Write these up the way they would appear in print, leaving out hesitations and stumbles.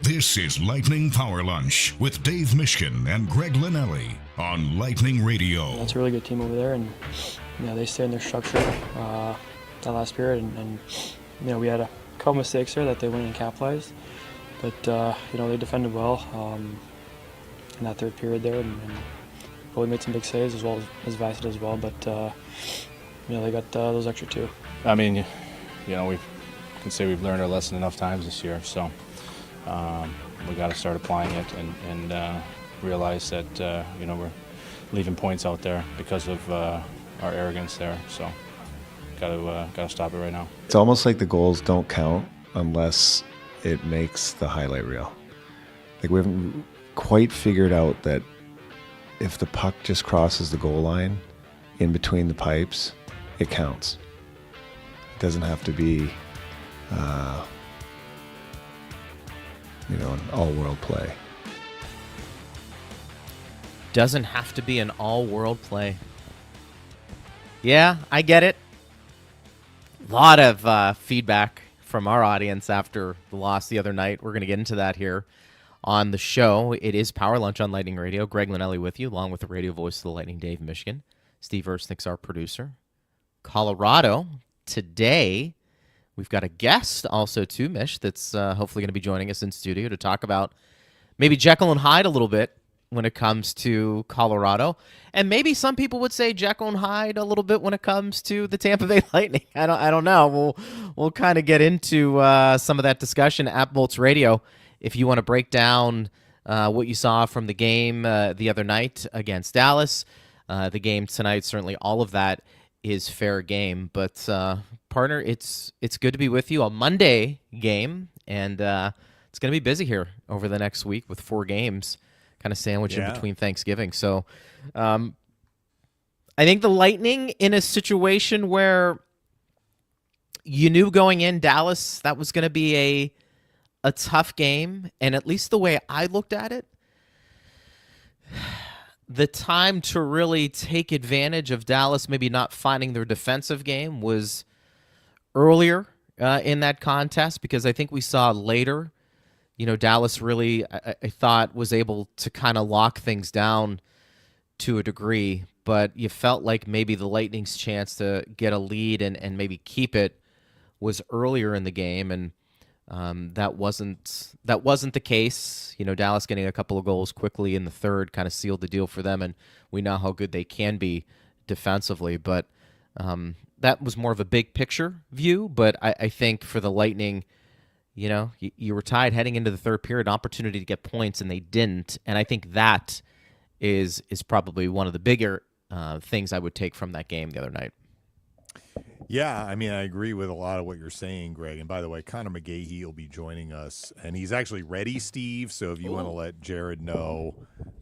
This is Lightning Power Lunch with Dave Mishkin and Greg Linnelli on Lightning Radio. That's a really good team over there, and they stay in their structure that last period, and we had a couple mistakes there that they went and capitalized, but they defended well in that third period there, and really made some big saves as well as Vassett as well, but they got those extra two. I mean, we can say we've learned our lesson enough times this year, so we got to start applying it and realize that we're leaving points out there because of our arrogance there. So got to stop it right now. It's almost like the goals don't count unless it makes the highlight reel. Like, we haven't quite figured out that if the puck just crosses the goal line in between the pipes, it counts. It doesn't have to be an all-world play. Doesn't have to be an all-world play. Yeah, I get it. A lot of feedback from our audience after the loss the other night. We're going to get into that here on the show. It is Power Lunch on Lightning Radio. Greg Linnelli with you, along with the radio voice of the Lightning, Dave Mishkin. Steve Ersnick's our producer. Colorado, today, we've got a guest also too, Mish, that's hopefully going to be joining us in studio to talk about maybe Jekyll and Hyde a little bit when it comes to Colorado. And maybe some people would say Jekyll and Hyde a little bit when it comes to the Tampa Bay Lightning. I don't know. We'll kind of get into some of that discussion at Bolts Radio. If you want to break down what you saw from the game the other night against Dallas, the game tonight, certainly all of that is fair game. But partner, it's good to be with you. A Monday game, and it's going to be busy here over the next week with 4 games, kind of sandwiched in between Thanksgiving. So I think the Lightning in a situation where you knew going in Dallas that was going to be a tough game, and at least the way I looked at it, the time to really take advantage of Dallas maybe not finding their defensive game was earlier in that contest, because I think we saw later, Dallas really, I thought, was able to kind of lock things down to a degree, but you felt like maybe the Lightning's chance to get a lead and maybe keep it was earlier in the game, and that wasn't the case. Dallas getting a couple of goals quickly in the third kind of sealed the deal for them, and we know how good they can be defensively. But that was more of a big picture view. But I think for the Lightning, you were tied heading into the third period, an opportunity to get points, and they didn't. And I think that is probably one of the bigger things I would take from that game the other night. Yeah, I mean, I agree with a lot of what you're saying, Greg. And by the way, Connor McGahey will be joining us, and he's actually ready, Steve. So if you want to let Jared know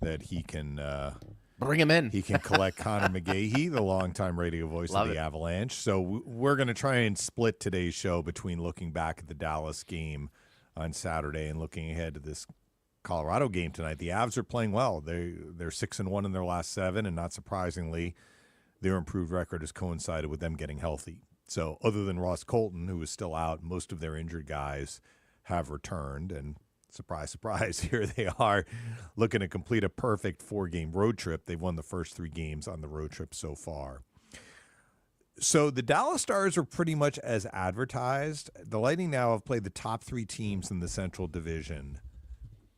that he can bring him in, he can collect Connor McGahey, the longtime radio voice of the Avalanche. So we're going to try and split today's show between looking back at the Dallas game on Saturday and looking ahead to this Colorado game tonight. The Avs are playing well. They're 6-1 in their last 7, and not surprisingly, their improved record has coincided with them getting healthy. So other than Ross Colton, who is still out, most of their injured guys have returned. And surprise, surprise, here they are looking to complete a perfect 4-game road trip. They've won the first 3 games on the road trip so far. So the Dallas Stars are pretty much as advertised. The Lightning now have played the top 3 teams in the Central Division.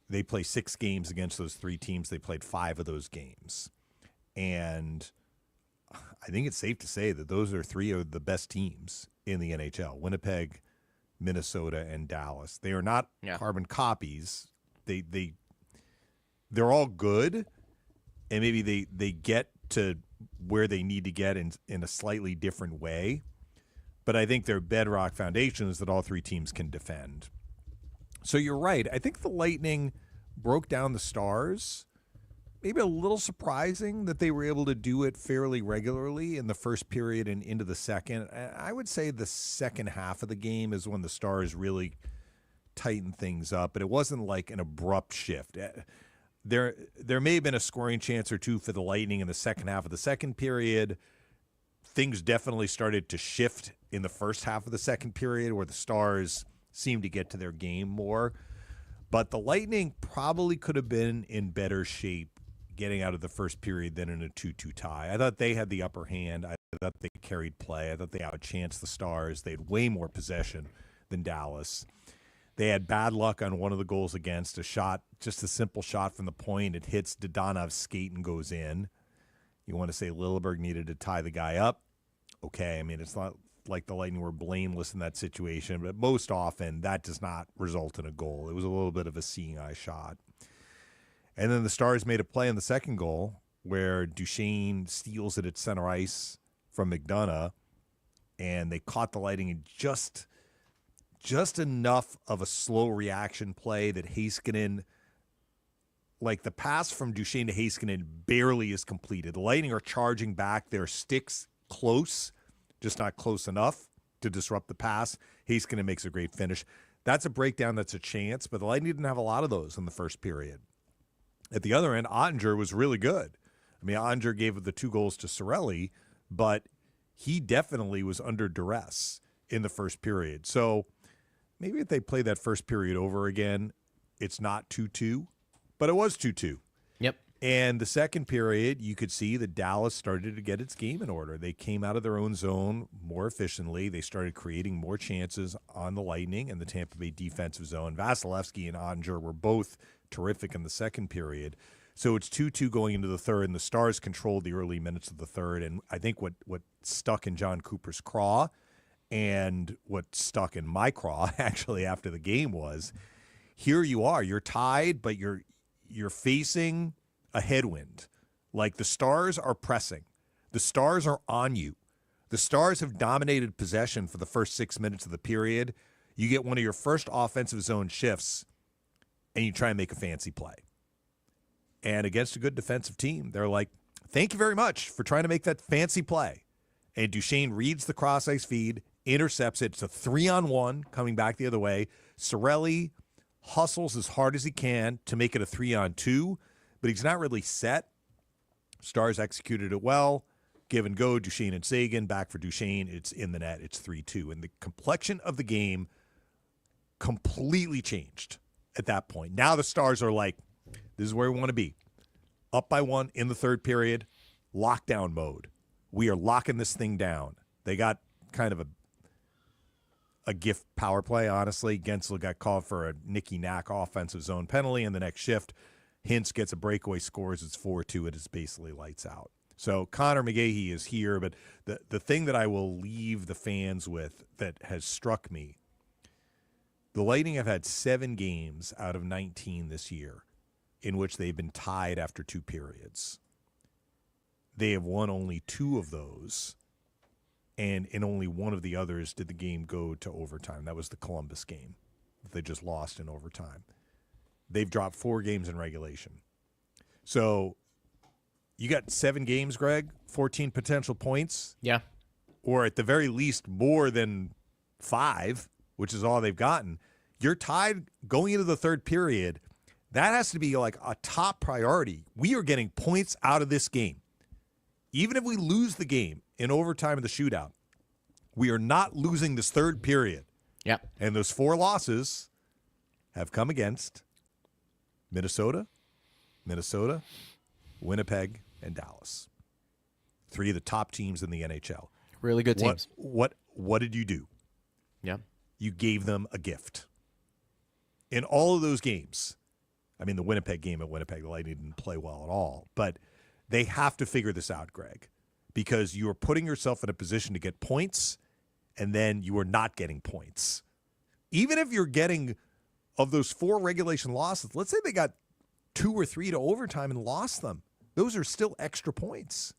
They play 6 games against those 3 teams. They played 5 of those games. And I think it's safe to say that those are 3 of the best teams in the NHL: Winnipeg, Minnesota, and Dallas. They are not carbon copies. They're all good, and maybe they get to where they need to get in a slightly different way. But I think their bedrock foundation is that all 3 teams can defend. So you're right. I think the Lightning broke down the Stars. Maybe a little surprising that they were able to do it fairly regularly in the first period and into the second. I would say the second half of the game is when the Stars really tightened things up, but it wasn't like an abrupt shift. There may have been a scoring chance or two for the Lightning in the second half of the second period. Things definitely started to shift in the first half of the second period where the Stars seemed to get to their game more. But the Lightning probably could have been in better shape getting out of the first period than in a 2-2 tie. I thought they had the upper hand. I thought they carried play. I thought they outchanced the Stars. They had way more possession than Dallas. They had bad luck on one of the goals against. A shot, just a simple shot from the point. It hits Dodanov's skate and goes in. You want to say Lilleberg needed to tie the guy up? Okay, I mean, it's not like the Lightning were blameless in that situation, but most often that does not result in a goal. It was a little bit of a seeing eye shot. And then the Stars made a play on the second goal where Duchesne steals it at center ice from McDonough, and they caught the Lightning in just enough of a slow reaction play that Heiskanen, like the pass from Duchesne to Heiskanen barely is completed. The Lightning are charging back. Their sticks close, just not close enough to disrupt the pass. Heiskanen makes a great finish. That's a breakdown, that's a chance, but the Lightning didn't have a lot of those in the first period. At the other end, Ottinger was really good. I mean, Ottinger gave the 2 goals to Cirelli, but he definitely was under duress in the first period. So maybe if they play that first period over again, it's not 2-2, but it was 2-2. Yep. And the second period, you could see that Dallas started to get its game in order. They came out of their own zone more efficiently. They started creating more chances on the Lightning and the Tampa Bay defensive zone. Vasilevsky and Ottinger were both terrific in the second period. So it's 2-2 going into the third, and the Stars controlled the early minutes of the third. And I think what stuck in John Cooper's craw and what stuck in my craw actually after the game was, here you are, you're tied, but you're facing a headwind. Like the Stars are pressing. The Stars are on you. The Stars have dominated possession for the first 6 minutes of the period. You get one of your first offensive zone shifts, and you try and make a fancy play. And against a good defensive team, they're like, thank you very much for trying to make that fancy play. And Duchesne reads the cross-ice feed, intercepts it. It's a 3-on-1 coming back the other way. Cirelli hustles as hard as he can to make it a 3-on-2, but he's not really set. Stars executed it well. Give and go, Duchesne and Sagan. Back for Duchesne. It's in the net. It's 3-2. And the complexion of the game completely changed at that point. Now the Stars are like, this is where we want to be. Up by 1 in the third period, lockdown mode. We are locking this thing down. They got kind of a gift power play, honestly. Gensel got called for a Nicky Knack offensive zone penalty in the next shift. Hintz gets a breakaway, scores. It's 4-2. It is basically lights out. So Connor McGahey is here, but the thing that I will leave the fans with that has struck me, the Lightning have had 7 games out of 19 this year in which they've been tied after 2 periods. They have won only 2 of those, and in only one of the others did the game go to overtime. That was the Columbus game that they just lost in overtime. They've dropped 4 games in regulation. So you got 7 games, Greg, 14 potential points. Yeah. Or at the very least more than 5, which is all they've gotten. You're tied going into the third period. That has to be like a top priority. We are getting points out of this game. Even if we lose the game in overtime of the shootout, we are not losing this third period. Yep. And those 4 losses have come against Minnesota, Winnipeg, and Dallas. 3 of the top teams in the NHL. Really good teams. What did you do? Yeah. You gave them a gift. In all of those games, I mean, the Winnipeg game at Winnipeg, the Lightning didn't play well at all, but they have to figure this out, Greg, because you are putting yourself in a position to get points, and then you are not getting points. Even if you're getting, of those 4 regulation losses, let's say they got 2 or 3 to overtime and lost them. Those are still extra points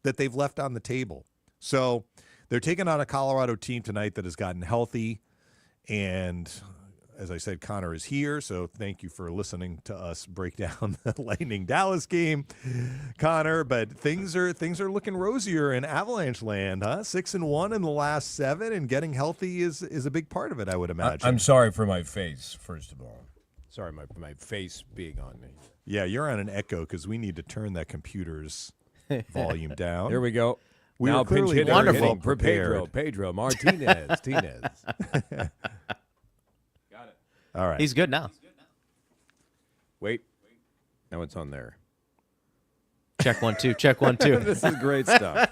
that they've left on the table. So they're taking on a Colorado team tonight that has gotten healthy, and as I said, Connor is here, so thank you for listening to us break down the Lightning Dallas game, Connor. But things are looking rosier in Avalanche land, huh? 6-1 in the last 7, and getting healthy is a big part of it, I would imagine. I'm sorry for my face, first of all. Sorry, my face being on me. Yeah, you're on an echo because we need to turn that computer's volume down. There we go. We now were pinch clearly hitter wonderful hitting for prepared. Pedro Martinez. All right. He's good now. Wait. Now it's on there. Check 1 2. Check 1 2. This is great stuff.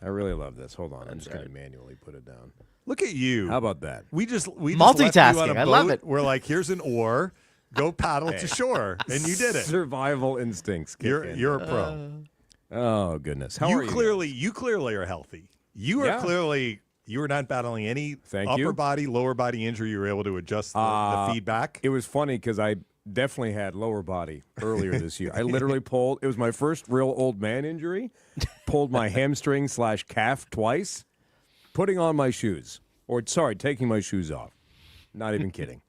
I really love this. Hold on. I'm just going to manually put it down. Look at you. How about that? We just Multitasking. left you on a I love boat. it. We're like, here's an oar. Go paddle to shore, and you did it. Survival instincts. Kick in. You're a pro. Oh goodness. How are you? You clearly are healthy. You are clearly. You were not battling any upper body, lower body injury. You were able to adjust the feedback. It was funny because I definitely had lower body earlier this year. I literally pulled. It was my first real old man injury. Pulled my hamstring / calf twice. Putting on my shoes, taking my shoes off. Not even kidding.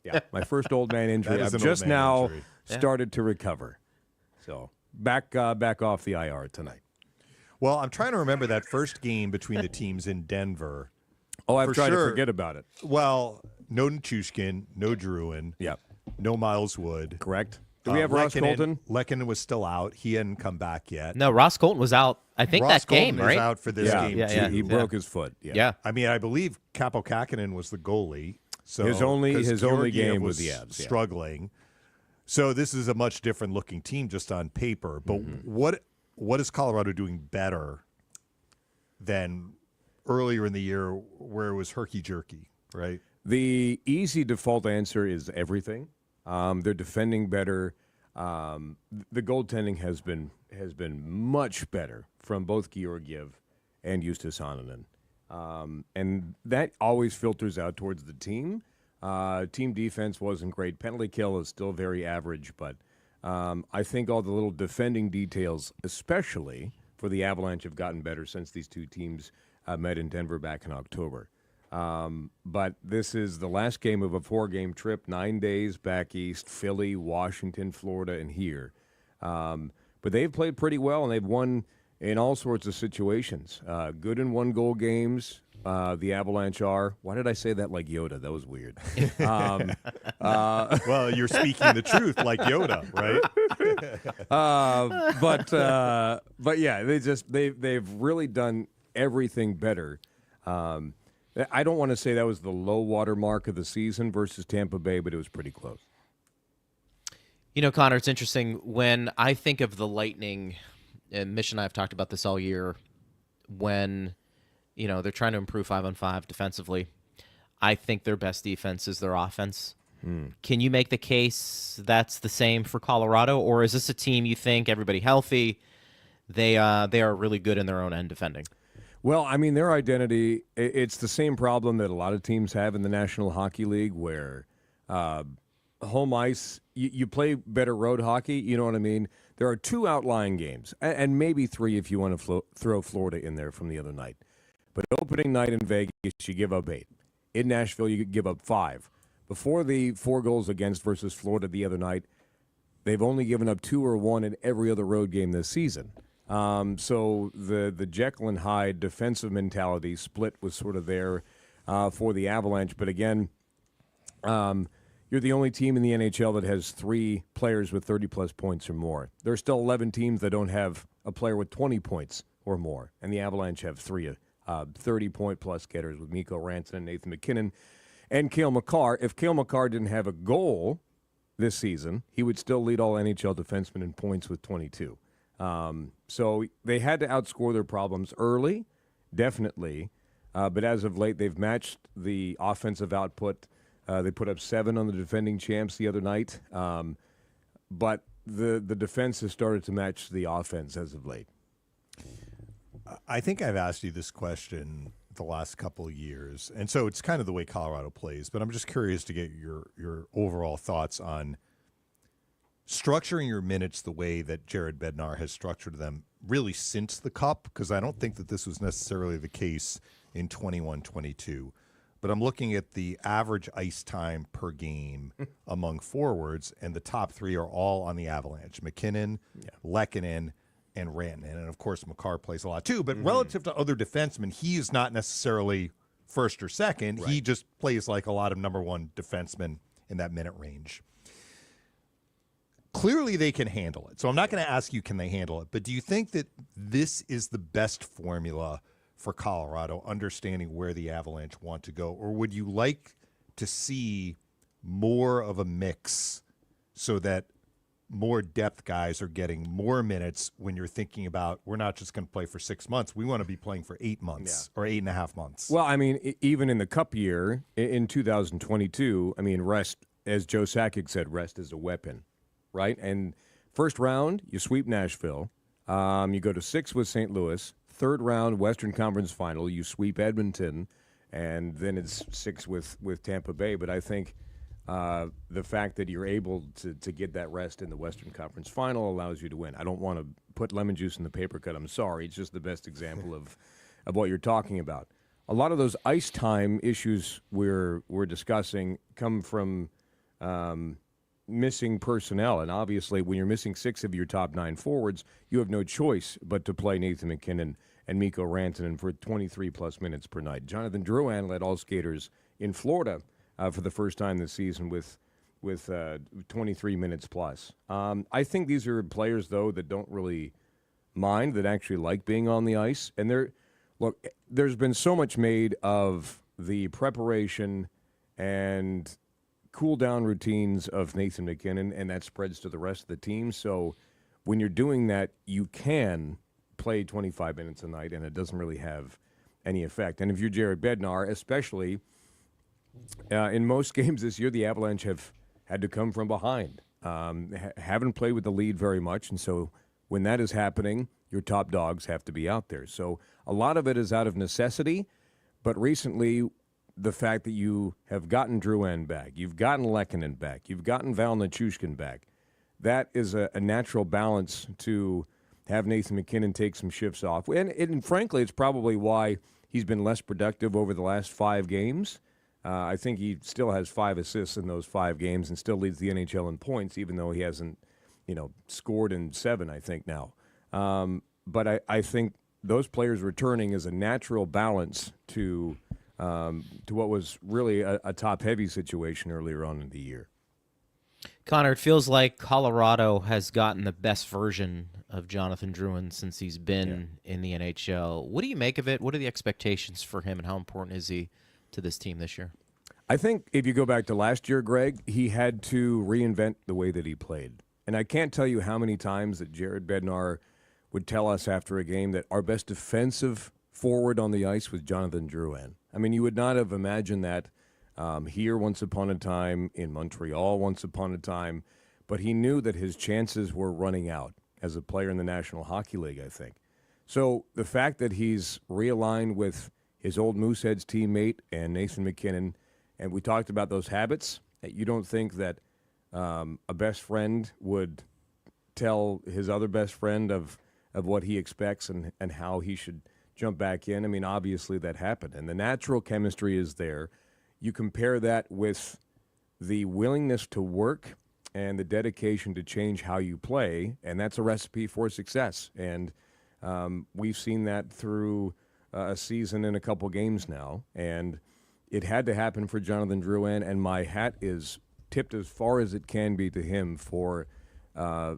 Yeah, my first old man injury. I've just now started to recover. So back off the IR tonight. Well, I'm trying to remember that first game between the teams in Denver. Oh, I've tried to forget about it. Well, no Mishkin, no Drouin. Yep. No Miles Wood. Correct. Do we have Ross Colton? Lehkonen was still out. He hadn't come back yet. No, Ross Colton was out. I think Ross that game, Colton right? is out for this game too. He broke his foot. Yeah. I mean, I believe Capo Kakkonen was the goalie. So his only Georgiev game was the Avs. Struggling. So this is a much different looking team just on paper. But what is Colorado doing better than earlier in the year where it was herky-jerky, right? The easy default answer is everything. They're defending better. The goaltending has been much better from both Georgiev and Justus Hananen. And that always filters out towards the team. Team defense wasn't great. Penalty kill is still very average, but I think all the little defending details, especially for the Avalanche, have gotten better since these two teams met in Denver back in October. But this is the last game of a 4-game trip, 9 days back east, Philly, Washington, Florida, and here. But they've played pretty well, and they've won in all sorts of situations. Good in one-goal games, the Avalanche are. Why did I say that like Yoda? That was weird. Well, you're speaking the truth like Yoda, right? But yeah, they've really done everything better. I don't want to say that was the low water mark of the season versus Tampa Bay, but it was pretty close. You know, Connor, it's interesting. When I think of the Lightning, and Mish and I have talked about this all year, when, they're trying to improve 5-on-5 defensively, I think their best defense is their offense. Can you make the case that's the same for Colorado, or is this a team you think, everybody healthy, they are really good in their own end defending? Well, I mean, their identity, it's the same problem that a lot of teams have in the National Hockey League where home ice, you play better road hockey, you know what I mean? There are 2 outlying games, and maybe 3 if you want to throw Florida in there from the other night. But opening night in Vegas, you give up 8. In Nashville, you give up 5. Before the 4 goals against versus Florida the other night, they've only given up 2 or 1 in every other road game this season. So the Jekyll and Hyde defensive mentality split was sort of there for the Avalanche. But again, you're the only team in the NHL that has 3 players with 30-plus points or more. There are still 11 teams that don't have a player with 20 points or more, and the Avalanche have 3 30-point-plus getters with Mikko Rantanen, Nathan McKinnon, and Cale Makar. If Cale Makar didn't have a goal this season, he would still lead all NHL defensemen in points with 22. So they had to outscore their problems early, definitely. But as of late, they've matched the offensive output. They put up 7 on the defending champs the other night. But the defense has started to match the offense as of late. I think I've asked you this question the last couple of years, and so it's kind of the way Colorado plays, but I'm just curious to get your overall thoughts on structuring your minutes the way that Jared Bednar has structured them really since the Cup, because I don't think that this was necessarily the case in 21-22. But I'm looking at the average ice time per game among forwards, and the top 3 are all on the Avalanche. McKinnon, Lehkonen, and Rantanen. And, of course, Makar plays a lot too. But relative to other defensemen, he is not necessarily first or second. Right. He just plays like a lot of number 1 defensemen in that minute range. Clearly they can handle it. So I'm not going to ask you, can they handle it? But do you think that this is the best formula for Colorado, understanding where the Avalanche want to go? Or would you like to see more of a mix so that more depth guys are getting more minutes when you're thinking about we're not just going to play for 6 months. We want to be playing for 8 months or 8.5 months. Well, I mean, even in the Cup year in 2022, I mean, rest, as Joe Sakic said, rest is a weapon, right? And first round, you sweep Nashville. You go to 6 with St. Louis. Third round, Western Conference Final, you sweep Edmonton. And then it's 6 with Tampa Bay. But I think the fact that you're able to get that rest in the Western Conference Final allows you to win. I don't want to put lemon juice in the paper cut. I'm sorry. It's just the best example of what you're talking about. A lot of those ice time issues we're discussing come from missing personnel. And obviously, when you're missing 6 of your top 9 forwards, you have no choice but to play Nathan MacKinnon and Mikko Rantanen for 23-plus minutes per night. Jonathan Drouin led all skaters in Florida for the first time this season with 23 minutes plus. I think these are players, though, that don't really mind, that actually like being on the ice. And there's been so much made of the preparation and cool-down routines of Nathan MacKinnon, and that spreads to the rest of the team. So when you're doing that, you can play 25 minutes a night, and it doesn't really have any effect. And if you're Jared Bednar, especially in most games this year, the Avalanche have had to come from behind. Haven't played with the lead very much, and so when that is happening, your top dogs have to be out there. So a lot of it is out of necessity, but recently the fact that you have gotten Drouin back, you've gotten Lehkonen back, you've gotten Val Nichushkin back, that is a natural balance to have Nathan MacKinnon take some shifts off. And frankly, it's probably why he's been less productive over the last 5 games. I think he still has 5 assists in those 5 games and still leads the NHL in points, even though he hasn't, scored in 7, I think, now. But I think those players returning is a natural balance to what was really a top-heavy situation earlier on in the year. Connor, it feels like Colorado has gotten the best version of Jonathan Drouin since he's been in the NHL. What do you make of it? What are the expectations for him, and how important is he to this team this year? I think if you go back to last year, Greg, he had to reinvent the way that he played. And I can't tell you how many times that Jared Bednar would tell us after a game that our best defensive forward on the ice was Jonathan Drouin. I mean, you would not have imagined that here once upon a time, in Montreal once upon a time, but he knew that his chances were running out as a player in the National Hockey League, I think. So the fact that he's realigned with his old Mooseheads teammate and Nathan MacKinnon, and we talked about those habits, you don't think that a best friend would tell his other best friend of what he expects and how he should jump back in. I mean, obviously that happened, and the natural chemistry is there. You compare that with the willingness to work and the dedication to change how you play, and that's a recipe for success. And we've seen that through a season and a couple games now, and it had to happen for Jonathan Drouin, and my hat is tipped as far as it can be to him for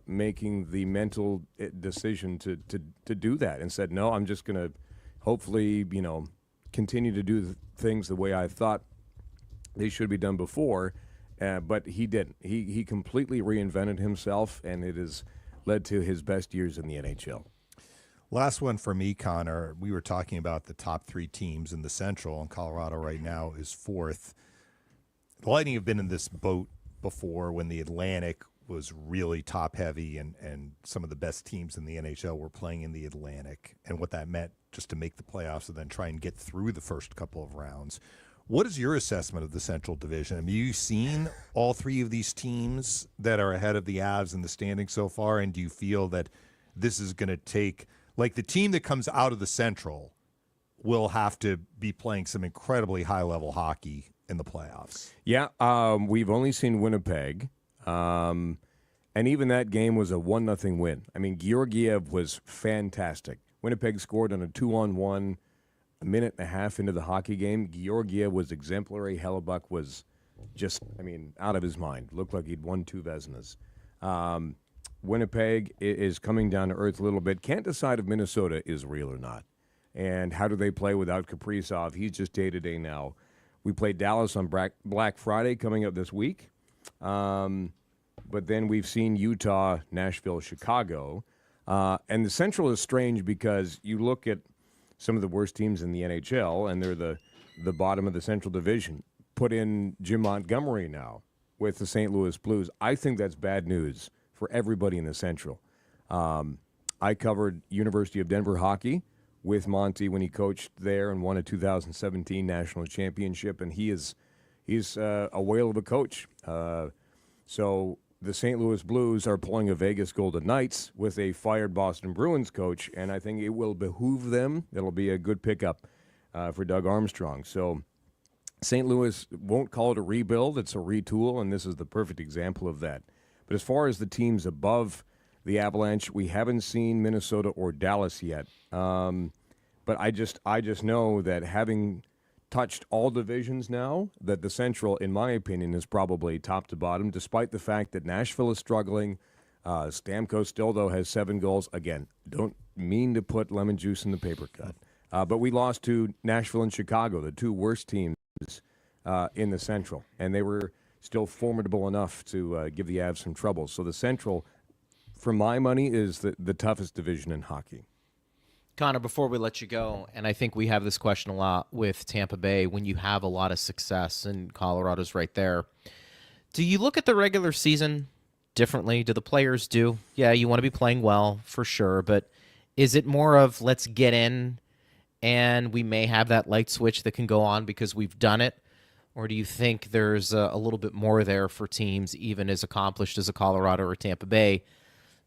making the mental decision to do that, and said, no, I'm just going to hopefully, continue to do things the way I thought they should be done before, but he didn't. He completely reinvented himself, and it has led to his best years in the NHL. Last one for me, Connor. We were talking about the top 3 teams in the Central, and Colorado right now is 4th. The Lightning have been in this boat before when the Atlantic was really top-heavy, and some of the best teams in the NHL were playing in the Atlantic, and what that meant just to make the playoffs and then try and get through the first couple of rounds. What is your assessment of the Central Division? Have you seen all 3 of these teams that are ahead of the Avs in the standings so far, and do you feel that this is going to take, like the team that comes out of the Central will have to be playing some incredibly high-level hockey in the playoffs? Yeah, we've only seen Winnipeg, and even that game was a 1-0 win. I mean, Georgiev was fantastic. Winnipeg scored on a 2-on-1 a minute and a half into the hockey game. Georgiev was exemplary. Hellebuck was just, out of his mind. Looked like he'd won 2 Vezinas. Winnipeg is coming down to earth a little bit. Can't decide if Minnesota is real or not. And how do they play without Kaprizov? He's just day-to-day now We played Dallas on Black Friday coming up this week. But then we've seen Utah, Nashville, Chicago. And the Central is strange because you look at some of the worst teams in the NHL, and they're the bottom of the Central Division. Put in Jim Montgomery now with the St. Louis Blues. I think that's bad news for everybody in the Central. I covered University of Denver hockey with Monty when he coached there and won a 2017 national championship, and he's a whale of a coach. So the St. Louis Blues are pulling a Vegas Golden Knights with a fired Boston Bruins coach, and I think it will behoove them. It'll be a good pickup for Doug Armstrong. So St. Louis won't call it a rebuild. It's a retool, and this is the perfect example of that. But as far as the teams above the Avalanche, we haven't seen Minnesota or Dallas yet. But I just know that having touched all divisions now, that the Central, in my opinion, is probably top to bottom, despite the fact that Nashville is struggling. Stamkos still, though, has 7 goals. Again, don't mean to put lemon juice in the paper cut. But we lost to Nashville and Chicago, the 2 worst teams in the Central. And they were still formidable enough to give the Avs some trouble. So the Central, for my money, is the toughest division in hockey. Connor, before we let you go, and I think we have this question a lot with Tampa Bay, when you have a lot of success and Colorado's right there, do you look at the regular season differently? Do the players do? Yeah, you want to be playing well for sure, but is it more of let's get in and we may have that light switch that can go on because we've done it? Or do you think there's a little bit more there for teams even as accomplished as a Colorado or Tampa Bay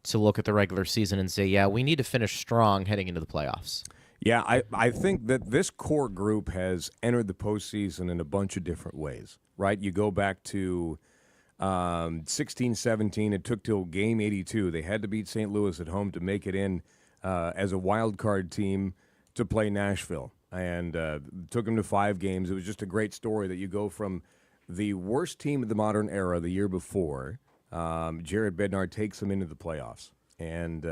to look at the regular season and say, yeah, we need to finish strong heading into the playoffs? Yeah, I think that this core group has entered the postseason in a bunch of different ways, right? You go back to 16-17. It took till game 82. They had to beat St. Louis at home to make it in as a wild card team to play Nashville. And took them to 5 games. It was just a great story that you go from the worst team of the modern era the year before. Jared Bednar takes them into the playoffs and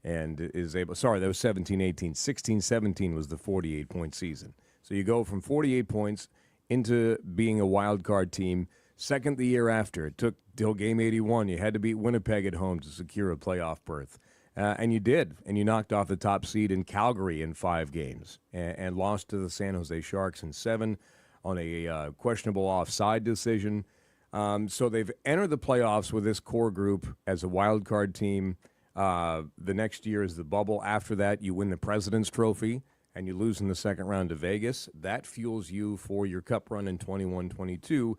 is able. Sorry, that was 17-18. 16-17 was the 48-point season. So you go from 48 points into being a wild card team. Second the year after, it took till game 81. You had to beat Winnipeg at home to secure a playoff berth. And you did, and you knocked off the top seed in Calgary in 5 games and lost to the San Jose Sharks in 7 on a questionable offside decision. So they've entered the playoffs with this core group as a wild card team. The next year is the bubble. After that, you win the President's Trophy, and you lose in the second round to Vegas. That fuels you for your cup run in 21-22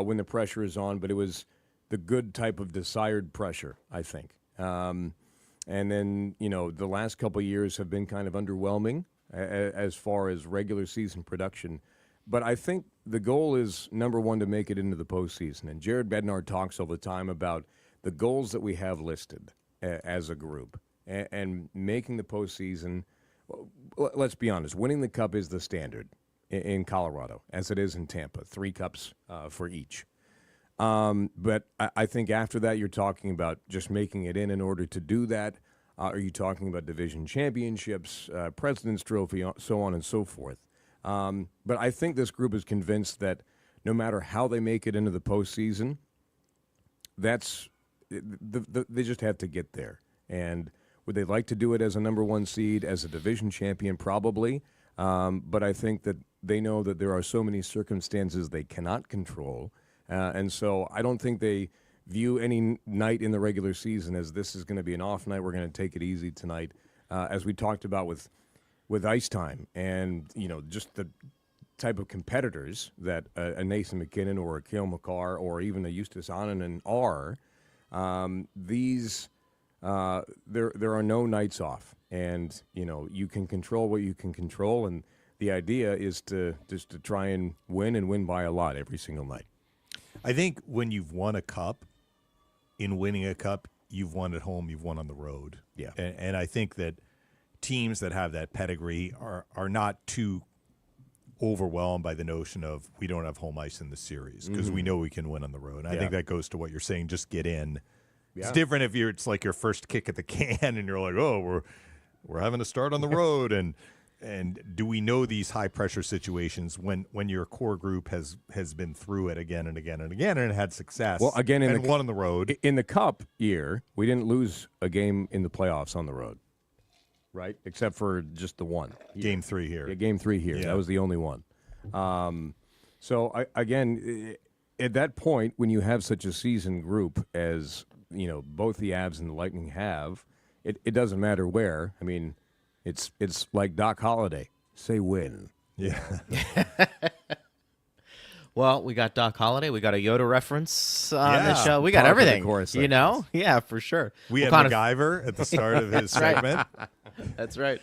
when the pressure is on, but it was the good type of desired pressure, I think. And then, the last couple of years have been kind of underwhelming as far as regular season production. But I think the goal is, number one, to make it into the postseason. And Jared Bednar talks all the time about the goals that we have listed as a group. And making the postseason, let's be honest, winning the cup is the standard in Colorado, as it is in Tampa. 3 cups for each. But I think after that, you're talking about just making it in order to do that. Are you talking about division championships, President's Trophy, so on and so forth? But I think this group is convinced that no matter how they make it into the postseason, they just have to get there. And would they like to do it as a number 1 seed, as a division champion? Probably. But I think that they know that there are so many circumstances they cannot control. And so I don't think they view any night in the regular season as this is going to be an off night. We're going to take it easy tonight, as we talked about with ice time and, just the type of competitors that a Nathan McKinnon or a Cale Makar or even a Justus Annunen are. There are no nights off, and, you can control what you can control. And the idea is to try and win by a lot every single night. I think when you've won a cup, in winning a cup, you've won at home, you've won on the road. Yeah. And I think that teams that have that pedigree are not too overwhelmed by the notion of we don't have home ice in the series because we know we can win on the road. And I think that goes to what you're saying, just get in. Yeah. It's different if it's like your first kick at the can and you're like, oh, we're having to start on the road. And And do we know these high pressure situations when your core group has been through it again and again and again and had success? Well, again, and won on the road. In the Cup year, we didn't lose a game in the playoffs on the road, right? Except for just the one. Game 3 here. Yeah, Game 3 here. Yeah. That was the only one. Again, at that point, when you have such a seasoned group as both the Avs and the Lightning have, it doesn't matter where. I mean, it's like Doc Holliday. Say win. Yeah. Well, we got Doc Holliday. We got a Yoda reference on Yeah. the show. We got Par for the everything. course, Yeah, for sure. We had Connor- MacGyver at the start of his right. segment. That's right.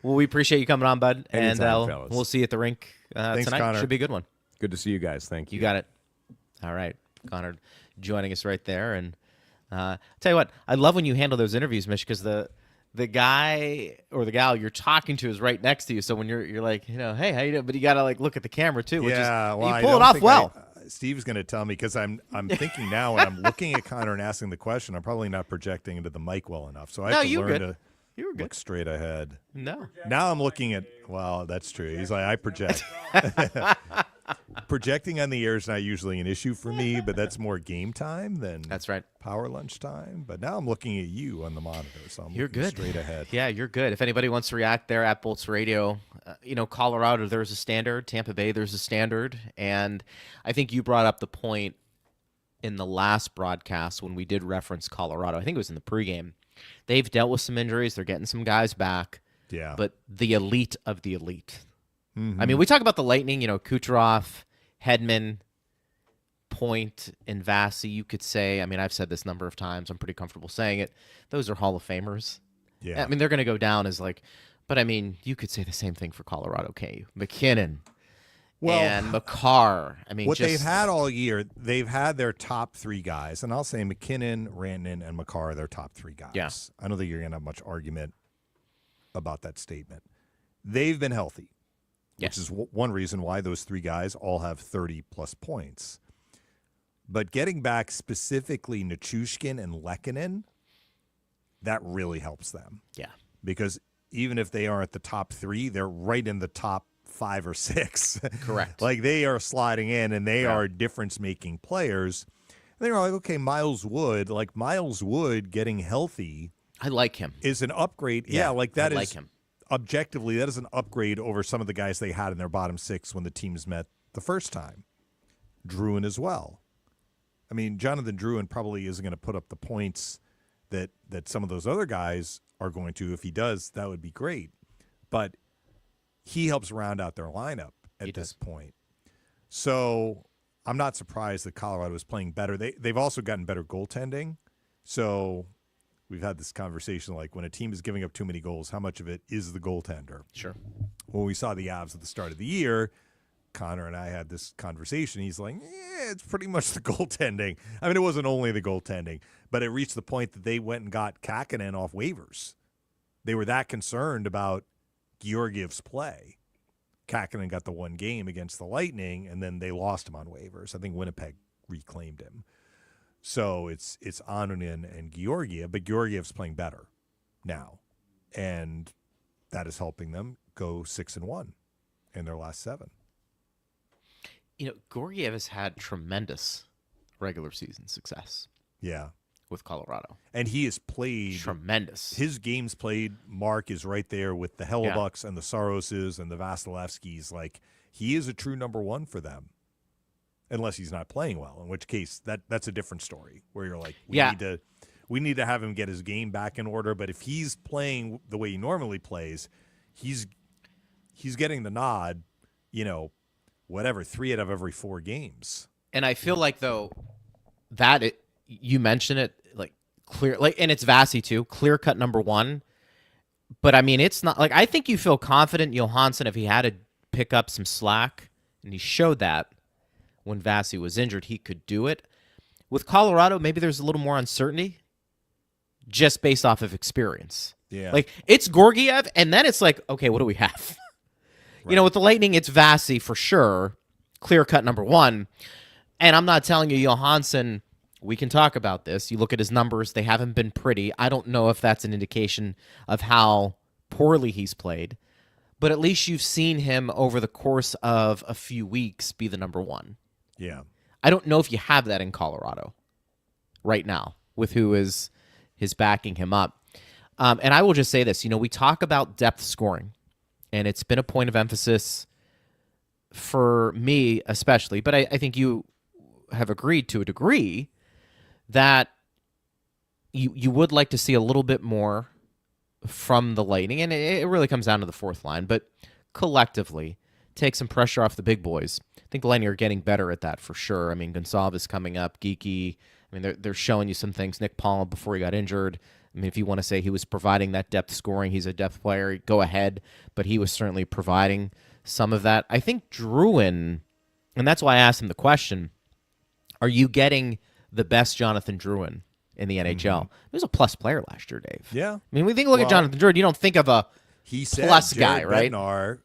Well, we appreciate you coming on, bud. And Anytime, fellas. we'll see you at the rink Thanks, tonight. Connor. Should be a good one. Good to see you guys. Thank you. You got it. All right. Connor joining us right there. And tell you what, I love when you handle those interviews, Mish, because the guy or the gal you're talking to is right next to you. So when you're like, hey, how you doing? But you got to look at the camera too. Which Yeah, is, well, you I pull it don't off think well. Steve's going to tell me because I'm thinking now when I'm looking at Connor and asking the question, I'm probably not projecting into the mic well enough. So I have to you were learn good. to You were good. look straight ahead. No. Now I'm looking at, well, that's true. He's like, I project. Projecting on the air is not usually an issue for me, but that's more game time than That's right. power lunch time. But now I'm looking at you on the monitor, so I'm You're looking good. straight ahead. Yeah, you're good. If anybody wants to react there at Bolts Radio, Colorado, there's a standard. Tampa Bay, there's a standard. And I think you brought up the point in the last broadcast when we did reference Colorado. I think it was in the pregame. They've dealt with some injuries. They're getting some guys back. Yeah. But the elite of the elite. Mhm. I mean, we talk about the Lightning, Kucherov, Hedman, Point, and Vasi. You could say, I mean, I've said this a number of times. I'm pretty comfortable saying it. Those are Hall of Famers. Yeah. I mean, they're going to go down as but I mean, you could say the same thing for Colorado, can't you? McKinnon and Makar. I mean, what they've had all year, they've had their top 3 guys, and I'll say McKinnon, Rantanen, and Makar are their top 3 guys. Yeah. I don't think you're going to have much argument about that statement. They've been healthy, which is one reason why those 3 guys all have 30-plus points. But getting back specifically Nichushkin and Lehkonen, that really helps them. Yeah. Because even if they aren't the top 3, they're right in the top 5 or 6. Correct. Like they are sliding in and they are difference-making players. And they're like, okay, Miles Wood getting healthy. I like him. Is an upgrade. Yeah, that I is like him. Objectively, that is an upgrade over some of the guys they had in their bottom 6 when the teams met the first time. Druin as well. I mean, Jonathan Druin probably isn't going to put up the points that some of those other guys are going to. If he does, that would be great. But he helps round out their lineup at this point. So I'm not surprised that Colorado is playing better. They've also gotten better goaltending. So we've had this conversation like when a team is giving up too many goals, how much of it is the goaltender? Sure. When we saw the Avs at the start of the year, Connor and I had this conversation. He's like, it's pretty much the goaltending. I mean, it wasn't only the goaltending, but it reached the point that they went and got Kakkonen off waivers. They were that concerned about Georgiev's play. Kakkonen got the 1 game against the Lightning, and then they lost him on waivers. I think Winnipeg reclaimed him. So it's Anonin and Georgiev, but Georgiev's playing better now. And that is helping them go 6-1 in their last 7. Georgiev has had tremendous regular season success. Yeah. With Colorado. And he has played tremendous. His games played mark is right there with the Hellebucks and the Saroses and the Vasilevskis. Like, he is a true number 1 for them. Unless he's not playing well, in which case that's a different story where you're like, we need to have him get his game back in order. But if he's playing the way he normally plays, he's getting the nod, 3 out of every 4 games. And I feel like though you mentioned it clear, and it's Vasi too, clear cut number 1. But I mean, it's not I think you feel confident Johansson if he had to pick up some slack, and he showed that when Vasi was injured, he could do it. With Colorado, maybe there's a little more uncertainty just based off of experience. Yeah. It's Georgiev, and then it's okay, what do we have? Right. With the Lightning, it's Vasi for sure, clear cut number 1. And I'm not telling you Johansson, we can talk about this. You look at his numbers, they haven't been pretty. I don't know if that's an indication of how poorly he's played. but at least you've seen him over the course of a few weeks be the number one. Yeah. I don't know if you have that in Colorado right now with who is backing him up. And I will just say this, we talk about depth scoring, and it's been a point of emphasis for me especially, but I think you have agreed to a degree that you would like to see a little bit more from the Lightning, and it really comes down to the fourth line, but collectively take some pressure off the big boys. I think the Lightning are getting better at that for sure. I mean, Gonçalves coming up, Geeky. I mean, they're showing you some things. Nick Paul, before he got injured, I mean, if you want to say he was providing that depth scoring, he's a depth player, go ahead, but he was certainly providing some of that. I think Drouin, and that's why I asked him the question, are you getting the best Jonathan Drouin in the NHL? He was a plus player last year, Dave. Yeah. I mean, when you look at Jonathan Drouin, you don't think of a plus guy, right? Bednar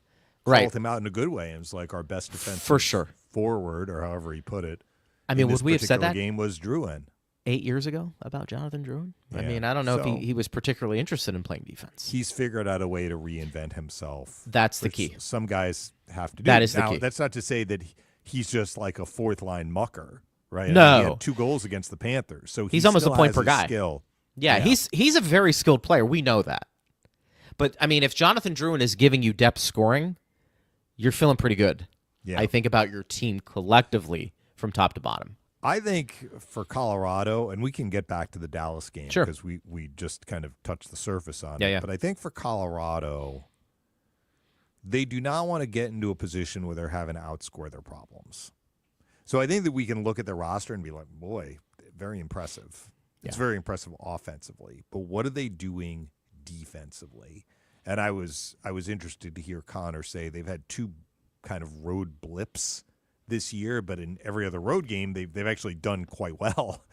called him out in a good way and was like our best defensive for sure forward, or however he put it. I mean, would we have said that game was Drouin 8 years ago about Jonathan Drouin? Yeah. I mean, I don't know if he was particularly interested in playing defense. He's figured out a way to reinvent himself. That's the key. Some guys have to do that. Is now, the key. That's not to say that he's just like a fourth line mucker, right? No. I mean, he had 2 goals against the Panthers, so he's almost a point per his guy. Skill. Yeah, he's a very skilled player. We know that. But I mean, if Jonathan Drouin is giving you depth scoring, you're feeling pretty good. Yeah. I think about your team collectively from top to bottom. I think for Colorado, and we can get back to the Dallas game Sure, because we just kind of touched the surface on Yeah. it. But I think for Colorado, they do not want to get into a position where they're having to outscore their problems. So I think that we can look at their roster and be like, boy, very impressive. It's very impressive offensively. But what are they doing defensively? And I was interested to hear Connor say they've had 2 kind of road blips this year, but in every other road game, they've actually done quite well.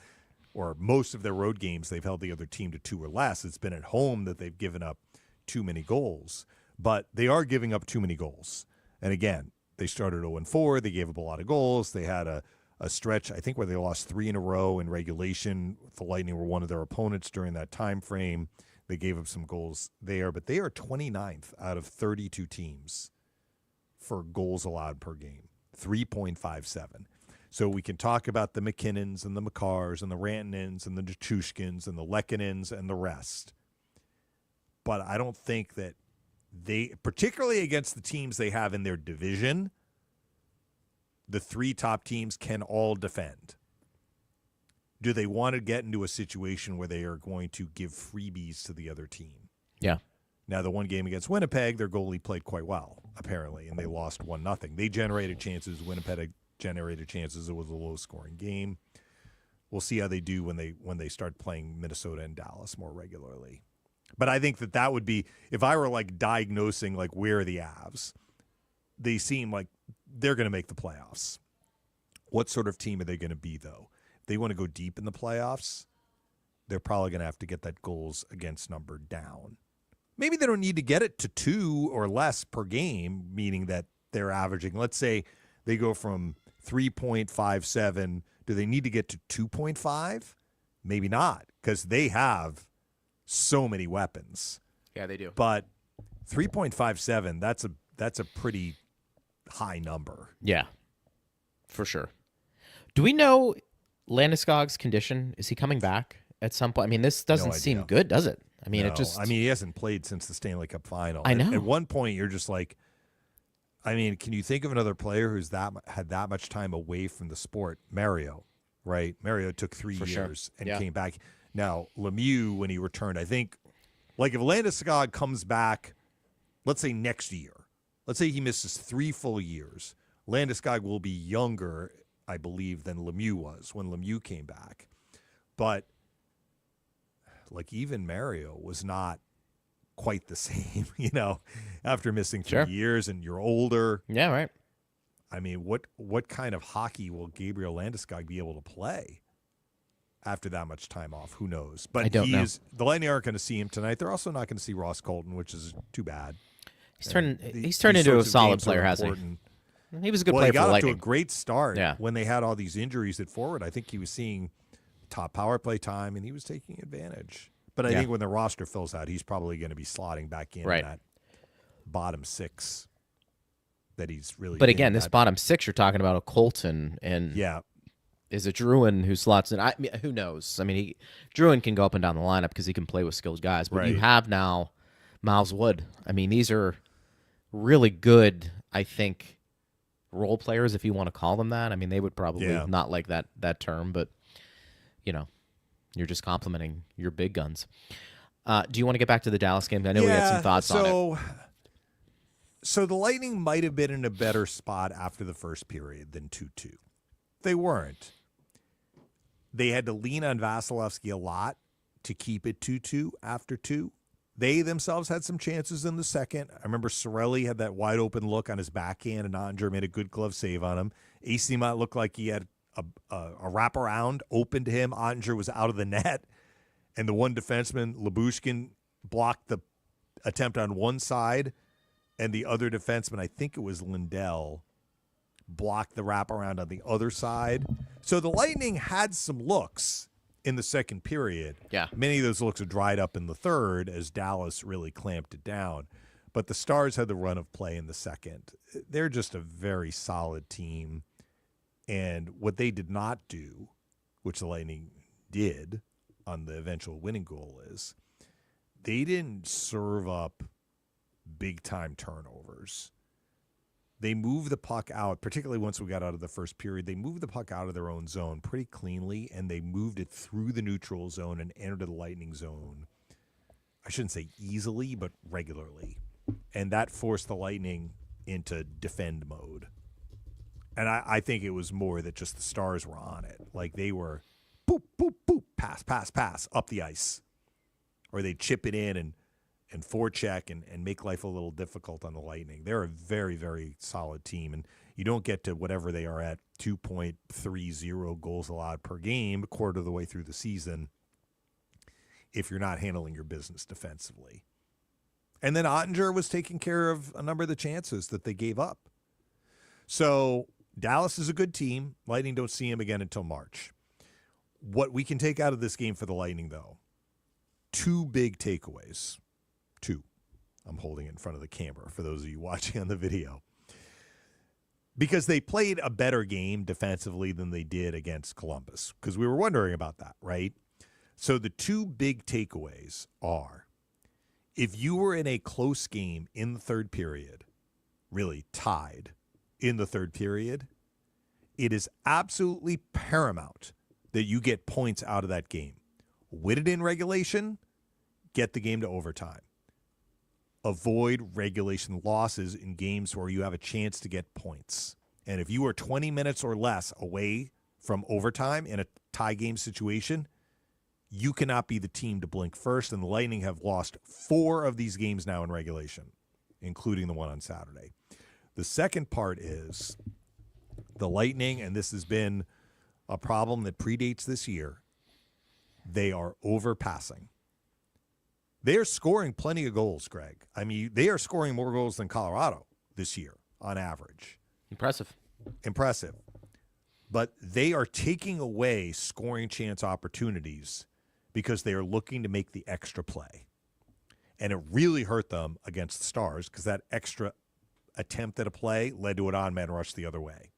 Or most of their road games, they've held the other team to 2 or less. It's been at home that they've given up too many goals. But they are giving up too many goals. And again, they started 0-4. They gave up a lot of goals. They had a stretch, I think, where they lost 3 in a row in regulation. The Lightning were one of their opponents during that time frame. They gave up some goals there, but they are 29th out of 32 teams for goals allowed per game, 3.57. So we can talk about the McKinnons and the Makars and the Rantanens and the Nichushkins and the Lekkonens and the rest. But I don't think that they, particularly against the teams they have in their division, the 3 top teams can all defend. Do they want to get into a situation where they are going to give freebies to the other team? Yeah. Now, the one game against Winnipeg, their goalie played quite well, apparently, and they lost 1-0. They generated chances. Winnipeg generated chances. It was a low-scoring game. We'll see how they do when they start playing Minnesota and Dallas more regularly. But I think that would be, if I were like diagnosing like where are the Avs, they seem like they're going to make the playoffs. What sort of team are they going to be, though? If they want to go deep in the playoffs, they're probably going to have to get that goals against number down. Maybe they don't need to get it to 2 or less per game, meaning that they're averaging, let's say they go from 3.57. Do they need to get to 2.5? Maybe not, because they have so many weapons. Yeah, they do. But 3.57, that's a pretty high number. Yeah, for sure. Do we know Landeskog's condition? Is he coming back at some point? I mean, this doesn't seem good, does it? I mean, he hasn't played since the Stanley Cup final. I know. At one point, you're just like, I mean, can you think of another player who's had that much time away from the sport? Mario, right? Mario took 3 years and came back. Now, Lemieux, when he returned, I think, like if Landeskog comes back, let's say next year, let's say he misses 3 full years, Landeskog will be younger, I believe, than Lemieux was when Lemieux came back. But like even Mario was not quite the same, after missing 3 years and you're older. Yeah, right. I mean, what kind of hockey will Gabriel Landeskog be able to play after that much time off? Who knows? But I don't know. The Lightning aren't going to see him tonight. They're also not going to see Ross Colton, which is too bad. He's turned into a solid player, hasn't he? He was a good player for the Lightning. He got off to a great start Yeah. when they had all these injuries at forward. I think he was seeing top power play time, and he was taking advantage. But I think when the roster fills out, he's probably going to be slotting back in that bottom six that he's really. But again, this bottom six, you're talking about a Colton and is it Druin who slots in? Who knows? I mean, Druin can go up and down the lineup because he can play with skilled guys. But you have now Miles Wood. I mean, these are really good, I think, role players, if you want to call them that. I mean, they would probably not like that term, but, you're just complimenting your big guns. Do you want to get back to the Dallas game? I know we had some thoughts on it. So the Lightning might have been in a better spot after the first period than 2-2. They weren't. They had to lean on Vasilevsky a lot to keep it 2-2 after 2. They themselves had some chances in the second. I remember Cirelli had that wide open look on his backhand, and Ottinger made a good glove save on him. AC might look like he had a wraparound open to him. Ottinger was out of the net, and the one defenseman, Lyubushkin, blocked the attempt on one side, and the other defenseman, I think it was Lindell, blocked the wraparound on the other side. So the Lightning had some looks in the second period. Yeah. Many of those looks are dried up in the third as Dallas really clamped it down. But the Stars had the run of play in the second. They're just a very solid team. And what they did not do, which the Lightning did on the eventual winning goal, is they didn't serve up big-time turnovers. They moved the puck out, particularly once we got out of the first period. They moved the puck out of their own zone pretty cleanly, and they moved it through the neutral zone and entered the Lightning zone. I shouldn't say easily, but regularly. And that forced the Lightning into defend mode. And I think it was more that just the Stars were on it. Like they were boop, boop, boop, pass, pass, pass up the ice. Or they'd chip it in and forecheck and make life a little difficult on the Lightning. They're a very, very solid team. And you don't get to whatever they are at, 2.30 goals allowed per game, a quarter of the way through the season, if you're not handling your business defensively. And then Ottinger was taking care of a number of the chances that they gave up. So Dallas is a good team. Lightning don't see him again until March. What we can take out of this game for the Lightning, though, 2 big takeaways. 2. I'm holding it in front of the camera for those of you watching on the video. Because they played a better game defensively than they did against Columbus. Because we were wondering about that, right? So the 2 big takeaways are, if you were in a close game in the third period, really tied in the third period, it is absolutely paramount that you get points out of that game. Win it in regulation, get the game to overtime. Avoid regulation losses in games where you have a chance to get points. And if you are 20 minutes or less away from overtime in a tie game situation, you cannot be the team to blink first. And the Lightning have lost 4 of these games now in regulation, including the one on Saturday. The second part is the Lightning, and this has been a problem that predates this year, they are overpassing. They are scoring plenty of goals, Greg. I mean, they are scoring more goals than Colorado this year on average. Impressive. But they are taking away scoring chance opportunities because they are looking to make the extra play. And it really hurt them against the Stars because that extra attempt at a play led to an odd-man rush the other way.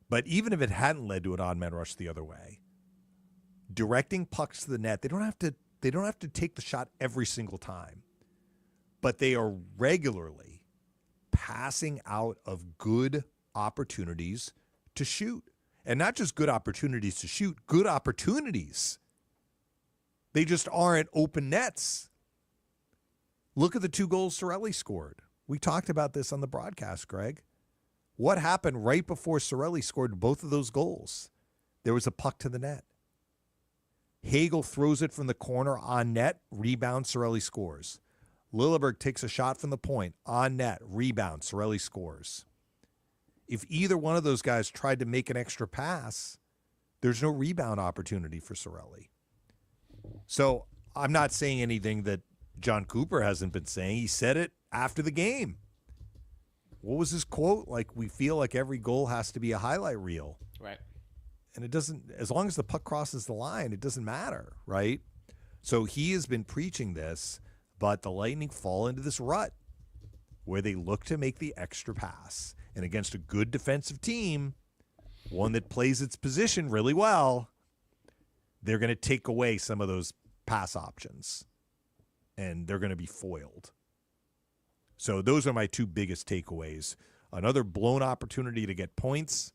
But even if it hadn't led to an odd-man rush the other way, directing pucks to the net, they don't have to take the shot every single time. But they are regularly passing out of good opportunities to shoot. And not just good opportunities to shoot, good opportunities. They just aren't open nets. Look at the 2 goals Cirelli scored. We talked about this on the broadcast, Greg. What happened right before Cirelli scored both of those goals? There was a puck to the net. Hagel throws it from the corner on net, rebound, Cirelli scores. Lilleberg takes a shot from the point, on net, rebound, Cirelli scores. If either one of those guys tried to make an extra pass, there's no rebound opportunity for Cirelli. So I'm not saying anything that John Cooper hasn't been saying. He said it after the game. What was his quote? Like, we feel like every goal has to be a highlight reel. Right. And it doesn't, as long as the puck crosses the line, it doesn't matter, right? So he has been preaching this, But the Lightning fall into this rut where they look to make the extra pass. And against a good defensive team, one that plays its position really well, they're going to take away some of those pass options. And they're going to be foiled. So those are my two biggest takeaways. Another blown opportunity to get points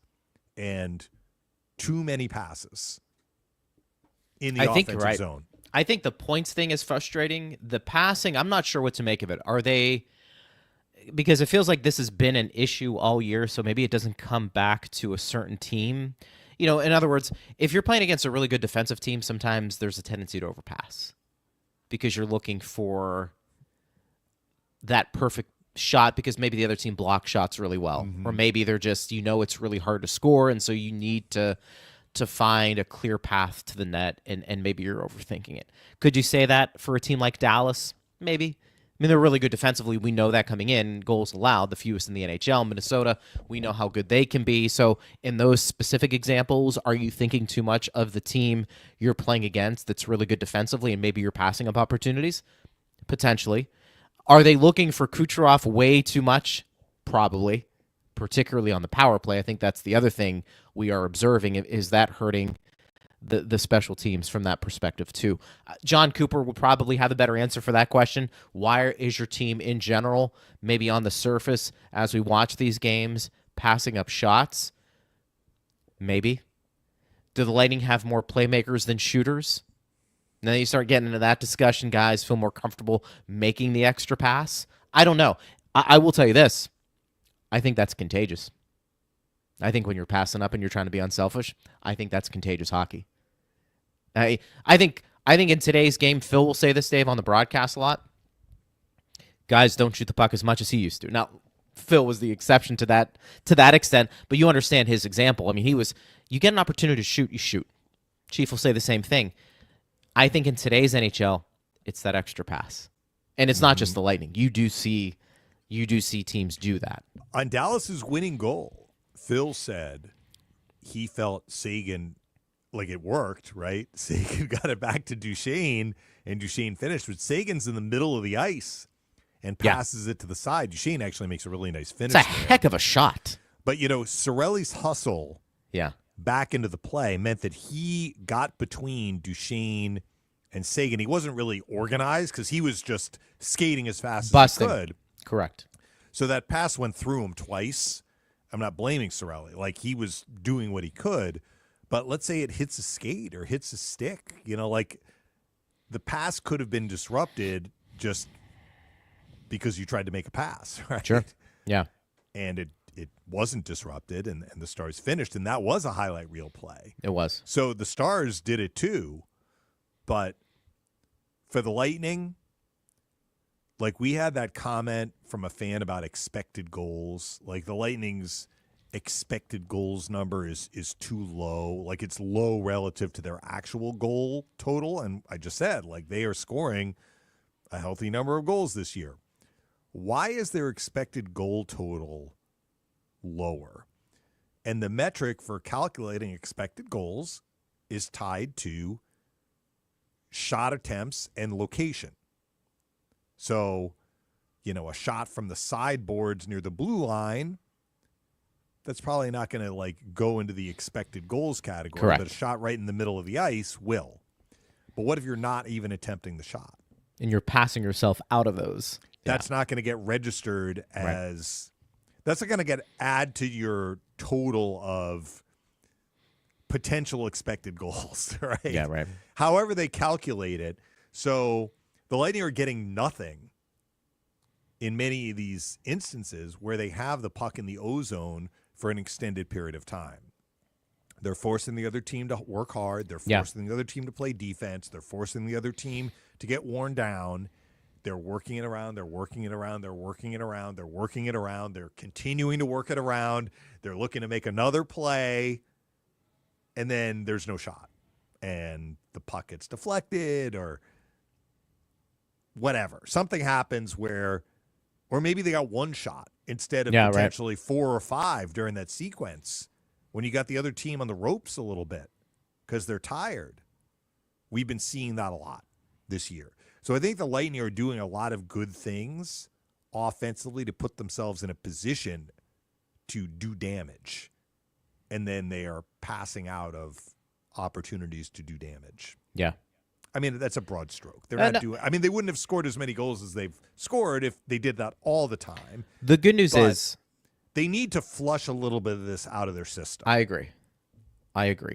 and too many passes in the offensive zone. I think the points thing is frustrating. The passing, I'm not sure what to make of it. Are they – because it feels like this has been an issue all year, so maybe it doesn't come back to a certain team. You know, in other words, if you're playing against a really good defensive team, sometimes there's a tendency to overpass because you're looking for that perfect shot because maybe the other team blocks shots really well. Or maybe they're just, it's really hard to score, and so you need to find a clear path to the net, and maybe you're overthinking it. Could you say that for a team like Dallas? Maybe. I mean, they're really good defensively. We know that coming in. Goals allowed, the fewest in the NHL. Minnesota, we know how good they can be. So in those specific examples, are you thinking too much of the team you're playing against that's really good defensively and maybe you're passing up opportunities? Potentially. Are they looking for Kucherov way too much? Probably, particularly on the power play. I think that's the other thing we are observing. Is that hurting the special teams from that perspective too? John Cooper will probably have a better answer for that question. Why is your team in general, maybe on the surface as we watch these games, passing up shots? Maybe. Do the Lightning have more playmakers than shooters? And then you start getting into that discussion. Guys feel more comfortable making the extra pass. I don't know. I will tell you this. I think that's contagious. I think when you're passing up and you're trying to be unselfish, I think that's contagious hockey. I think in today's game, Phil will say this, Dave, on the broadcast a lot. Guys don't shoot the puck as much as he used to. Now, Phil was the exception to that extent, but you understand his example. I mean, you get an opportunity to shoot, you shoot. Chief will say the same thing. I think in today's NHL, it's that extra pass. And it's not just the Lightning. You do see teams do that. On Dallas's winning goal, Phil said he felt Seguin, like it worked, right? Seguin got it back to Duchesne, and Duchesne finished. But Sagan's in the middle of the ice and passes it to the side. Duchesne actually makes a really nice finish. It's a heck of a shot. But, Cirelli's hustle back into the play meant that he got between Duchesne and Seguin. He wasn't really organized because he was just skating as fast as he could. Correct. So that pass went through him twice. I'm not blaming Cirelli. Like, he was doing what he could. But let's say it hits a skate or hits a stick. The pass could have been disrupted just because you tried to make a pass, right? Sure. Yeah. And it wasn't disrupted, and the Stars finished, and that was a highlight reel play. It was. So the Stars did it too, but for the Lightning, we had that comment from a fan about expected goals. The Lightning's expected goals number is too low. It's low relative to their actual goal total, and I just said, they are scoring a healthy number of goals this year. Why is their expected goal total lower? And the metric for calculating expected goals is tied to shot attempts and location. So, a shot from the sideboards near the blue line, that's probably not going to go into the expected goals category. Correct. But a shot right in the middle of the ice will. But what if you're not even attempting the shot? And you're passing yourself out of those. That's not going to get registered as that's not going to add to your total of potential expected goals, right? Yeah, right. However they calculate it. So the Lightning are getting nothing in many of these instances where they have the puck in the O zone for an extended period of time. They're forcing the other team to work hard. They're forcing the other team to play defense. They're forcing the other team to get worn down. They're working it around. They're working it around. They're working it around. They're working it around. They're continuing to work it around. They're looking to make another play, and then there's no shot. And the puck gets deflected or whatever. Something happens or maybe they got one shot instead of potentially 4 or 5 during that sequence when you got the other team on the ropes a little bit because they're tired. We've been seeing that a lot this year. So I think the Lightning are doing a lot of good things offensively to put themselves in a position to do damage. And then they are passing out of opportunities to do damage. Yeah. I mean, that's a broad stroke. They're not doing. I mean, they wouldn't have scored as many goals as they've scored if they did that all the time. The good news is they need to flush a little bit of this out of their system. I agree.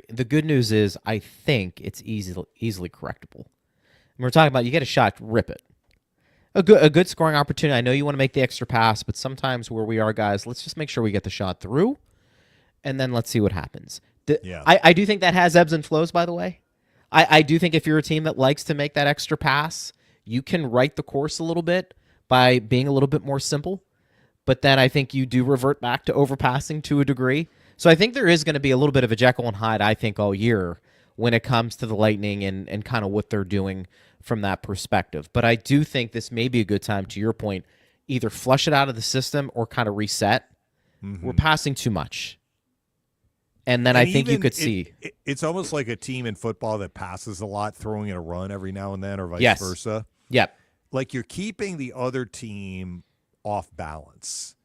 The good news is I think it's easily correctable. And we're talking about you get a shot, rip it. A good scoring opportunity. I know you want to make the extra pass, but sometimes where we are, guys, let's just make sure we get the shot through, and then let's see what happens. I do think that has ebbs and flows, by the way. I do think if you're a team that likes to make that extra pass, you can right the course a little bit by being a little bit more simple. But then I think you do revert back to overpassing to a degree. So I think there is going to be a little bit of a Jekyll and Hyde, I think, all year when it comes to the Lightning and kind of what they're doing from that perspective. But I do think this may be a good time, to your point, either flush it out of the system or kind of reset. Mm-hmm. We're passing too much. And then I think you could see. It's almost like a team in football that passes a lot, throwing in a run every now and then, or vice versa. Yep. Like you're keeping the other team off balance.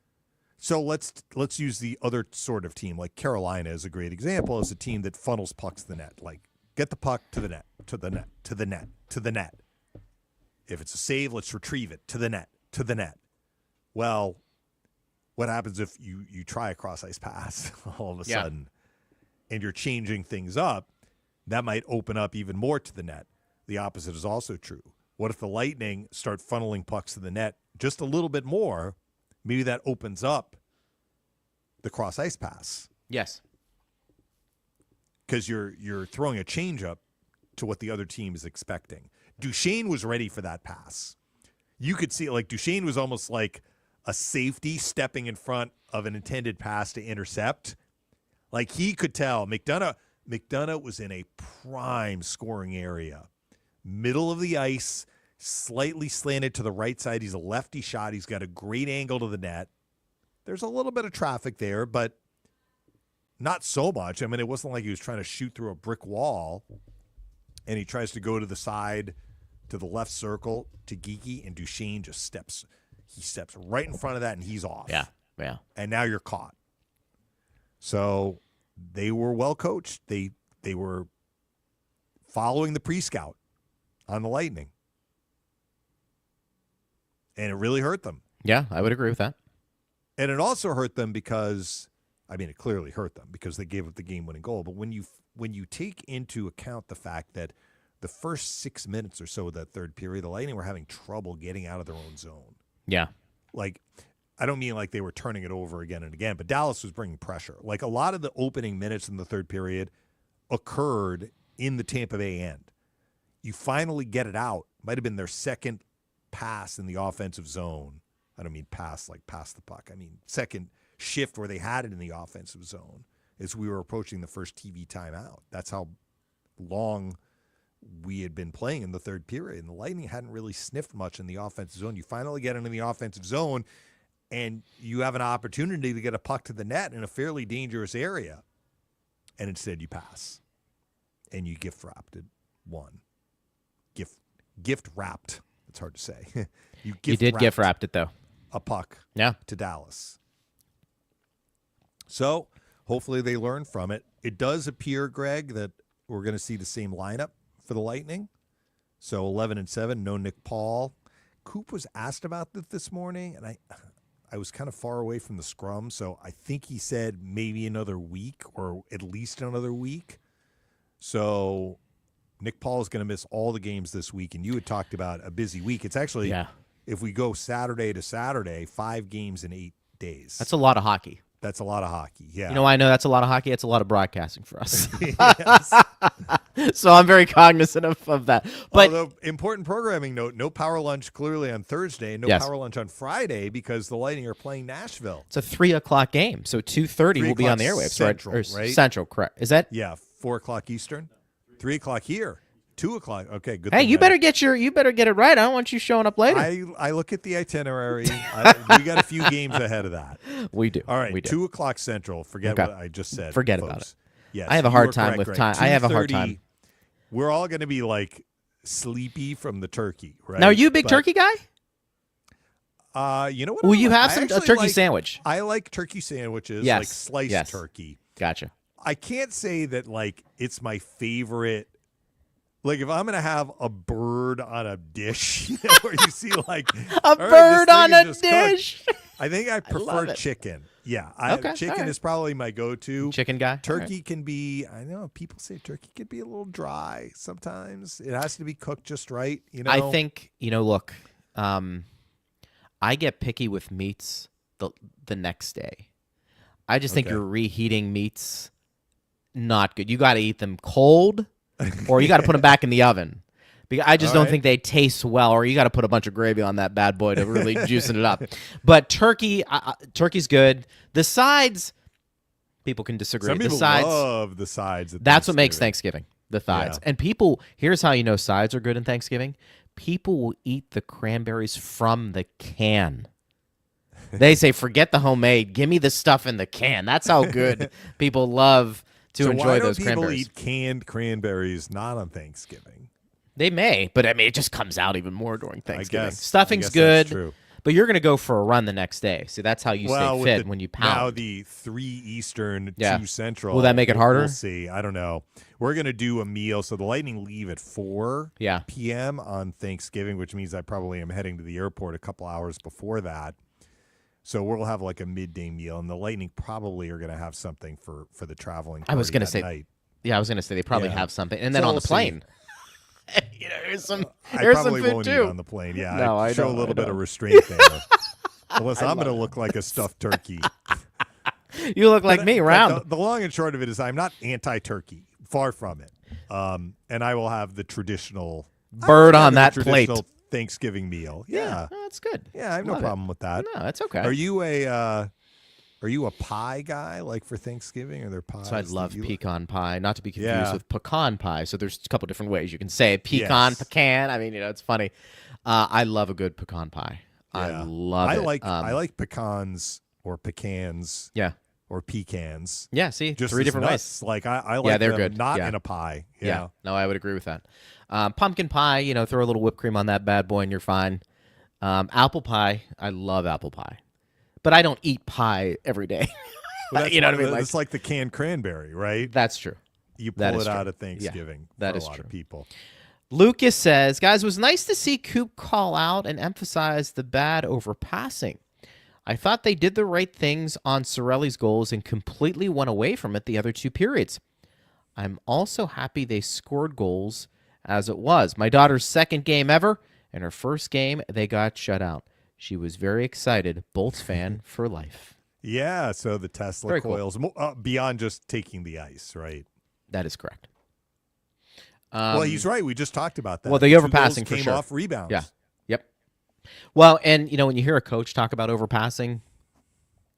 So let's use the other sort of team. Like Carolina is a great example as a team that funnels pucks to the net. Like get the puck to the net, to the net, to the net, to the net. If it's a save, let's retrieve it to the net, to the net. Well, what happens if you try a cross-ice pass all of a sudden? And you're changing things up, that might open up even more to the net. The opposite is also true. What if the Lightning start funneling pucks to the net just a little bit more? Maybe that opens up the cross-ice pass. Yes. Because you're throwing a changeup to what the other team is expecting. Duchesne was ready for that pass. You could see, like, Duchesne was almost like a safety stepping in front of an intended pass to intercept. Like, he could tell. McDonough was in a prime scoring area. Middle of the ice, slightly slanted to the right side. He's a lefty shot. He's got a great angle to the net. There's a little bit of traffic there, but not so much. I mean, it wasn't like he was trying to shoot through a brick wall, and he tries to go to the side, to the left circle, to Geekie, and Duchesne just steps right in front of that, and he's off. Yeah. And now you're caught. So they were well coached. They were following the pre-scout on the Lightning. And it really hurt them. Yeah, I would agree with that. And it also hurt them because, I mean, it clearly hurt them because they gave up the game-winning goal. But when you take into account the fact that the first 6 minutes or so of that third period, the Lightning were having trouble getting out of their own zone. Yeah. Like, I don't mean like they were turning it over again and again, but Dallas was bringing pressure. Like a lot of the opening minutes in the third period occurred in the Tampa Bay end. You finally get it out. Might have been their second pass in the offensive zone. I don't mean pass like pass the puck. I mean second shift where they had it in the offensive zone as we were approaching the first TV timeout. That's how long we had been playing in the third period. And the Lightning hadn't really sniffed much in the offensive zone. You finally get into the offensive zone, and you have an opportunity to get a puck to the net in a fairly dangerous area. And instead you pass. And you gift-wrapped it. One. Gift-wrapped. It's hard to say. You did gift-wrapped it, though. A puck to Dallas. So, hopefully they learn from it. It does appear, Greg, that we're going to see the same lineup for the Lightning. So, 11-7, no Nick Paul. Coop was asked about this morning, and I was kind of far away from the scrum, so I think he said maybe another week or at least another week. So Nick Paul is going to miss all the games this week, and you had talked about a busy week. It's actually, if we go Saturday to Saturday, 5 games in 8 days. That's a lot of hockey. That's a lot of hockey, yeah. You know why I know that's a lot of hockey? It's a lot of broadcasting for us. So I'm very cognizant of that. But although, important programming note, no power lunch clearly on Thursday, and no power lunch on Friday because the Lightning are playing Nashville. It's a 3 o'clock game, so 2:30 will be on the airwaves. Central, right? Central, correct. Is that? Yeah, 4 o'clock Eastern, 3 o'clock here. 2 o'clock. Okay, good. Hey, you better get it right. I don't want you showing up later. I look at the itinerary. We got a few games ahead of that. We do. All right, we do. 2 o'clock Central. Forget what I just said. Forget folks. about it. Yes, I have a hard time with time. I have a hard time. We're all going to be like sleepy from the turkey, right? Now, are you a big turkey guy? You know what? Will you have a turkey sandwich? I like turkey sandwiches, Yes. like sliced turkey. Gotcha. I can't say that like it's my favorite. Like if I'm gonna have a bird on a dish, where you see like a bird on a dish. I think I prefer chicken. Yeah, chicken is probably my go-to. Chicken guy. Turkey can be. I know people say turkey can be a little dry sometimes. It has to be cooked just right. You know. I think look, I get picky with meats the next day. I just think you're reheating meats. Not good. You got to eat them cold, or you got to put them back in the oven. Because I just don't think they taste well, or you got to put a bunch of gravy on that bad boy to really juicing it up. But turkey's good. The sides, people can disagree. Some people love the sides. That's what makes Thanksgiving, the sides. Yeah. And people, here's how you know sides are good in Thanksgiving. People will eat the cranberries from the can. They say, forget the homemade. Give me the stuff in the can. That's how good people love to enjoy those cranberries. So why don't people eat canned cranberries not on Thanksgiving? They may, but I mean, it just comes out even more during Thanksgiving. I Stuffing's guess good, that's true. But you're going to go for a run the next day. See, that's how you stay fit when you pound. Now the 3 Eastern, 2 Central. Will that make it harder? We'll see. I don't know. We're going to do a meal. So the Lightning leave at 4 p.m. on Thanksgiving, which means I probably am heading to the airport a couple hours before that. So we'll have like a midday meal, and the Lightning probably are going to have something for the traveling party. I was going to say, night. I was going to say they probably have something, and then on the plane. Here's some I food probably won't too. eat on the plane. Yeah, no, I show a little bit of restraint there. Unless I'm going to look like a stuffed turkey. You look like me, round. The long and short of it is I'm not anti-turkey. Far from it. And I will have the traditional bird on that plate. Thanksgiving meal. Yeah. That's good. Yeah, I have no problem with that. No, that's okay. Are you a pie guy, like for Thanksgiving? Are there pies? So I love pecan pie, not to be confused with pecan pie. So there's a couple different ways you can say it. Pecan. I mean, it's funny. I love a good pecan pie. Yeah. I love it. I like pecans or pecans. Yeah. Or pecans. Yeah, see, just 3 different nuts. ways. Like I like they're them good. not in a pie. Yeah. No, I would agree with that. Pumpkin pie, throw a little whipped cream on that bad boy and you're fine. Apple pie, I love apple pie. But I don't eat pie every day. Well, you know what I mean? It's like the canned cranberry, right? That's true. You pull it out at Thanksgiving. That for is a lot true. Of people. Lucas says, guys, it was nice to see Coop call out and emphasize the bad overpassing. I thought they did the right things on Cirelli's goals and completely went away from it the other 2 periods. I'm also happy they scored goals as it was. My daughter's second game ever, and her first game, they got shut out. She was very excited. Bolts fan for life. Yeah, so the Tesla very coils, cool. Beyond just taking the ice, right? That is correct. Well, he's right. We just talked about that. Well, the overpassing for came sure. Off rebounds. Yeah. Yep. Well, and when you hear a coach talk about overpassing,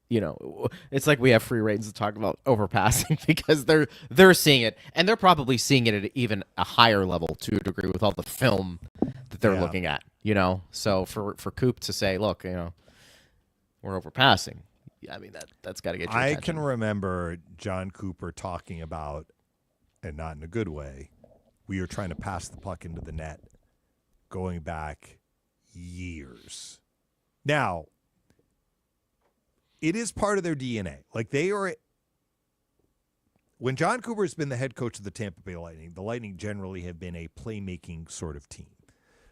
it's like we have free reins to talk about overpassing because they're seeing it, and they're probably seeing it at even a higher level to a degree with all the film that they're looking at. So for Coop to say, look, we're overpassing. I mean that's got to get your attention. I can remember John Cooper talking about, and not in a good way, we were trying to pass the puck into the net, going back years. Now, it is part of their DNA. Like when John Cooper has been the head coach of the Tampa Bay Lightning, the Lightning generally have been a playmaking sort of team.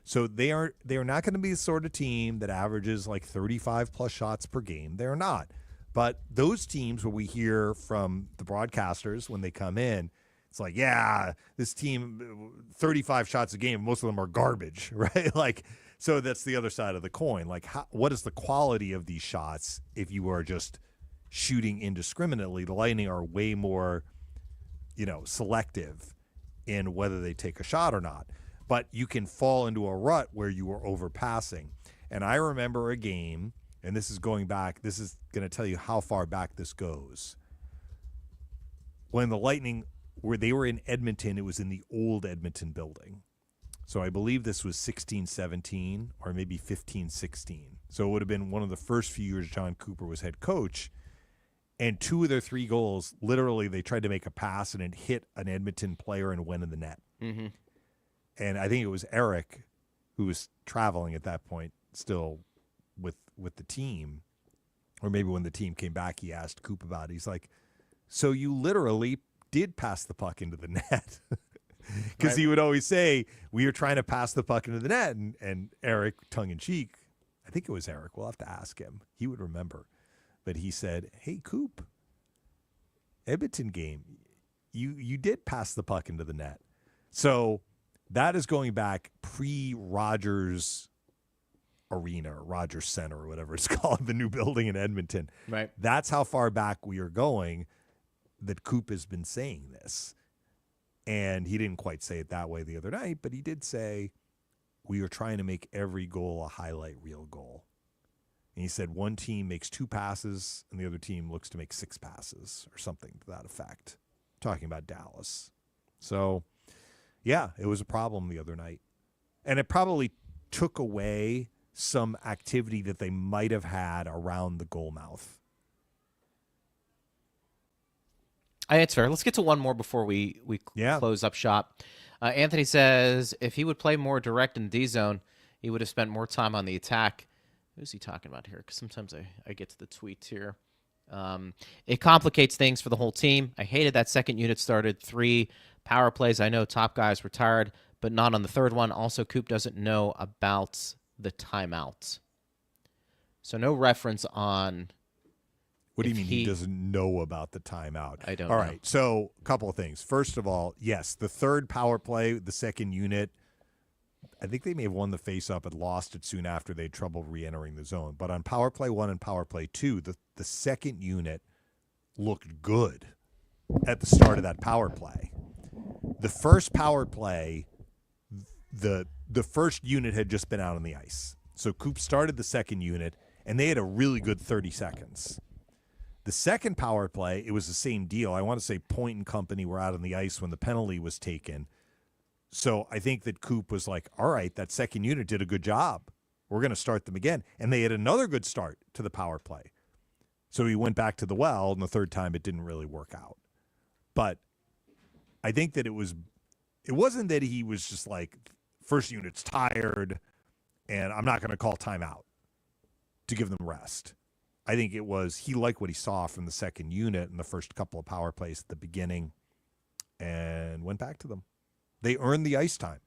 So they are not going to be the sort of team that averages like 35 plus shots per game. They're not. But those teams where we hear from the broadcasters when they come in, it's like, yeah, this team, 35 shots a game, most of them are garbage, right? Like, so that's the other side of the coin. Like, what is the quality of these shots if you are just shooting indiscriminately? The Lightning are way more, selective in whether they take a shot or not. But you can fall into a rut where you are overpassing. And I remember a game, and this is going back, this is going to tell you how far back this goes. When the Lightning, where they were in Edmonton, it was in the old Edmonton building. So I believe this was 16-17 or maybe 15-16. So it would have been one of the first few years John Cooper was head coach. And 2 of their 3 goals, literally they tried to make a pass and it hit an Edmonton player and went in the net. Mm-hmm. and I think it was Eric who was traveling at that point still with the team, or maybe when the team came back, he asked Coop about it. He's like, so you literally did pass the puck into the net. Because he would always say, we were trying to pass the puck into the net. And Eric, tongue-in-cheek, I think it was Eric, we'll have to ask him. He would remember. But he said, hey, Coop, Edmonton game, you did pass the puck into the net. So that is going back pre-Rogers Arena or Rogers Center or whatever it's called, the new building in Edmonton. Right. That's how far back we are going that Coop has been saying this. And he didn't quite say it that way the other night, but he did say, we were trying to make every goal a highlight reel goal. And he said one team makes 2 passes and the other team looks to make 6 passes or something to that effect. Talking about Dallas. So, yeah, it was a problem the other night. And it probably took away some activity that they might have had around the goal mouth. It's fair. Let's get to one more before we close up shop. Anthony says if he would play more direct in D zone, he would have spent more time on the attack. Who's he talking about here? Because sometimes I get to the tweets here. It complicates things for the whole team. I hated that second unit started 3 power plays. I know top guys were tired, but not on the third one. Also, Coop doesn't know about the timeout. So no reference on... What do you mean he doesn't know about the timeout? I don't know. All right, so a couple of things. First of all, yes, the third power play, the second unit, I think they may have won the face-up and lost it soon after they had trouble re-entering the zone. But on power play 1 and power play 2, the second unit looked good at the start of that power play. The first power play, the first unit had just been out on the ice. So Coop started the second unit, and they had a really good 30 seconds. The second power play, it was the same deal. I want to say Point and company were out on the ice when the penalty was taken. So I think that Coop was like, all right, that second unit did a good job. We're going to start them again. And they had another good start to the power play. So he went back to the well, and the third time it didn't really work out. But I think that it wasn't that he was just like, first unit's tired, and I'm not going to call timeout to give them rest. I think it was he liked what he saw from the second unit in the first couple of power plays at the beginning and went back to them. They earned the ice time.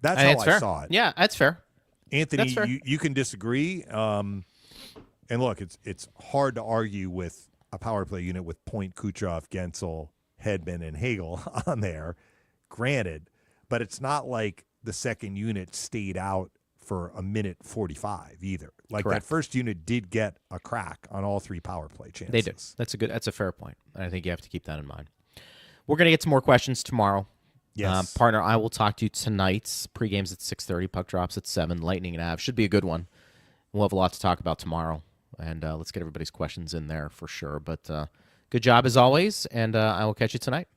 That's how I saw it. Yeah, that's fair. Anthony, that's fair. You can disagree. And look, it's hard to argue with a power play unit with Point, Kucherov, Gensel, Hedman, and Hagel on there, granted. But it's not like the second unit stayed out for a minute 45 either. Like Correct. That first unit did get a crack on all 3 power play chances. They did. That's a fair point. And I think you have to keep that in mind. We're going to get some more questions tomorrow. Yes. Partner, I will talk to you tonight. Pre-game's at 6:30. Puck drops at 7. Lightning and Avs. Should be a good one. We'll have a lot to talk about tomorrow. And let's get everybody's questions in there for sure. But good job as always. And I will catch you tonight.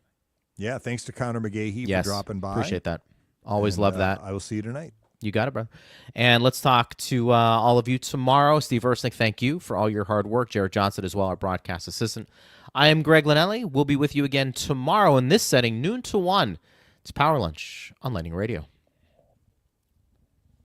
Yeah, thanks to Connor McGahey for dropping by. Appreciate that. Always love that. I will see you tonight. You got it, brother. And let's talk to all of you tomorrow. Steve Ersnick, thank you for all your hard work. Jared Johnson as well, our broadcast assistant. I am Greg Linnelli. We'll be with you again tomorrow in this setting, noon to 1. It's Power Lunch on Lightning Radio.